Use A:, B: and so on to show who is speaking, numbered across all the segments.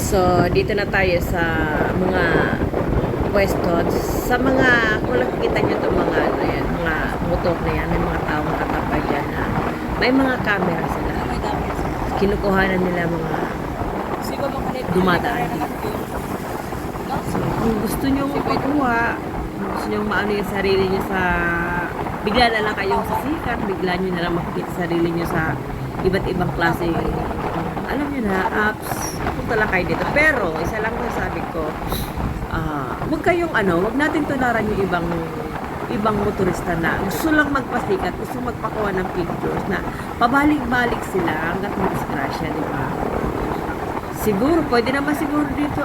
A: So, dito na tayo sa mga pwesto. Sa mga, kung nakikita nyo itong mga, ano yan, mga motor na yan, may mga taong nakatapay dyan na may mga camera sila. Kinukuhanan nila mga dumadaan dito. So, kung gusto nyo magpakuha, kung gusto nyo maano yung sarili nyo sa, bigla na lang kayong sisikat, bigla nyo na lang makikita sarili nyo sa iba't ibang klase, alam nyo na, apps, punta lang kayo dito. Pero, isa lang sabi ko, huwag kayong wag natin tularan yung ibang motorista na gusto lang magpasikat, gusto magpakuha ng pictures na pabalik-balik sila hanggat mag-disgrasya, di ba? Siguro, pwede naman siguro dito,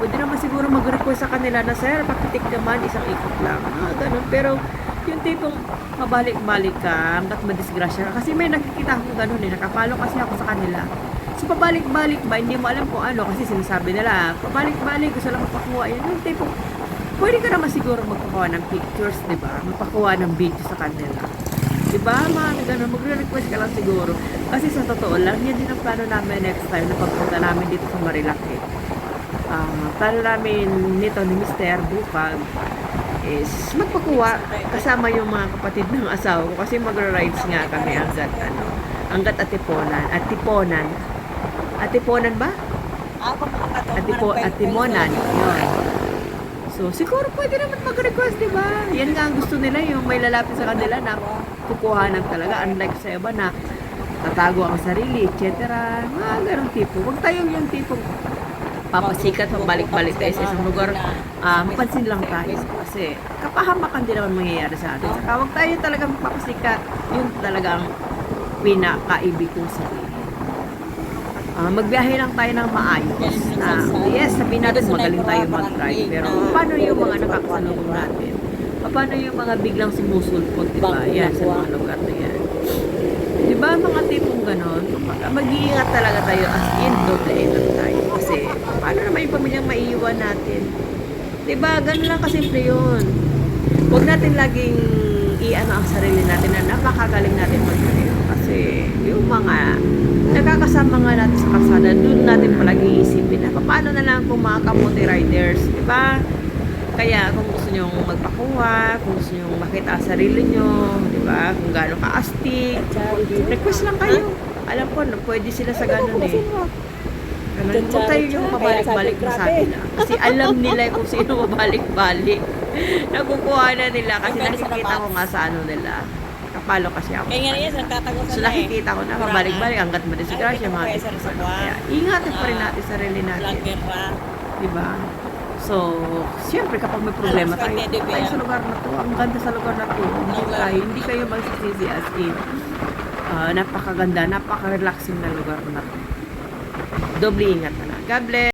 A: pwede naman siguro mag-request sa kanila na, sir, pakitik naman, isang ikot lang. Ganun. Pero, yung tipong pabalik-balik ka hanggat madisgrasya ka. Kasi may nakikita akong ganun nakapalo kasi ako sa kanila. So, pabalik-balik ba, hindi mo alam kung kasi sinasabi nila, pabalik-balik, gusto lang magpakuha. Yan yung tipong, pwede ka naman siguro magpakuha ng pictures, di ba? Magpakuha ng video sa kanila. Di ba? Gano'n, magre-request ka lang siguro. Kasi sa totoo lang, yan din ang plano namin next time na pagpunta namin dito sa Marilaki. Plano namin nito ni Mr. Bupag is magpakuha kasama yung mga kapatid ng asawa ko. Kasi magra-rides nga kami hanggat Atiponan. Atiponan ba? Atimonan. Yun. So, siguro pwede naman mag-request, di ba? Yan nga ang gusto nila, yung may lalapit sa kanila na kukuhanan talaga. Unlike sa iba na tatago ang sarili, etc. Ganong tipo. Huwag tayong yung tipong papasikat, pabalik-balik tayo sa isang lugar. Mapansin lang tayo. Kasi kapahamakan din naman mangyayari sa atin. Saka huwag tayo talagang papasikat. Yun talagang pinakaibig kong sarili. Magbiyahe lang tayo ng maayos. Yes, sabihin natin magaling tayo mag-drive. Pero paano yung mga nakakasalubong natin? Paano yung mga biglang sumusulpot, diba? Yan, sa mga lugar na yan. Diba, mga tipong ganon? Mag-iingat talaga tayo as in, doble-ingat tayo. Kasi, paano naman yung pamilyang maiiwan natin? Diba, ganon lang kasimple yun. Huwag natin laging ang sarili natin na napakagaling natin mag-drive. Kasi, yung mga nakakasama nga natin sa kalsada, doon natin palagi isipin na paano na lang kung mga kamote riders, di ba? Kaya kung gusto nyo magpakuha, kung gusto nyo makita ang sarili nyo, di ba? Kung gaano ka-astig, request lang kayo. Alam ko, pwede sila sa ganun eh. Huwag tayo yung pabalik-balik na sa atin. Kasi alam nila kung sino mabalik-balik. Nakukuha na nila kasi nakikita ko nga sa nila. Kapalo kasi ako. So nakikita ko na pabalik-balik hanggat madisgrasya mga disgrasya. Kaya ingatan pa rin natin sarili natin. Diba? So, siyempre kapag may problema tayo sa lugar na to, ang ganda sa lugar na to, hindi kayo magsisisi as in. Napakaganda, napaka-relaxing na lugar na to. Doble ingat na lang. God bless!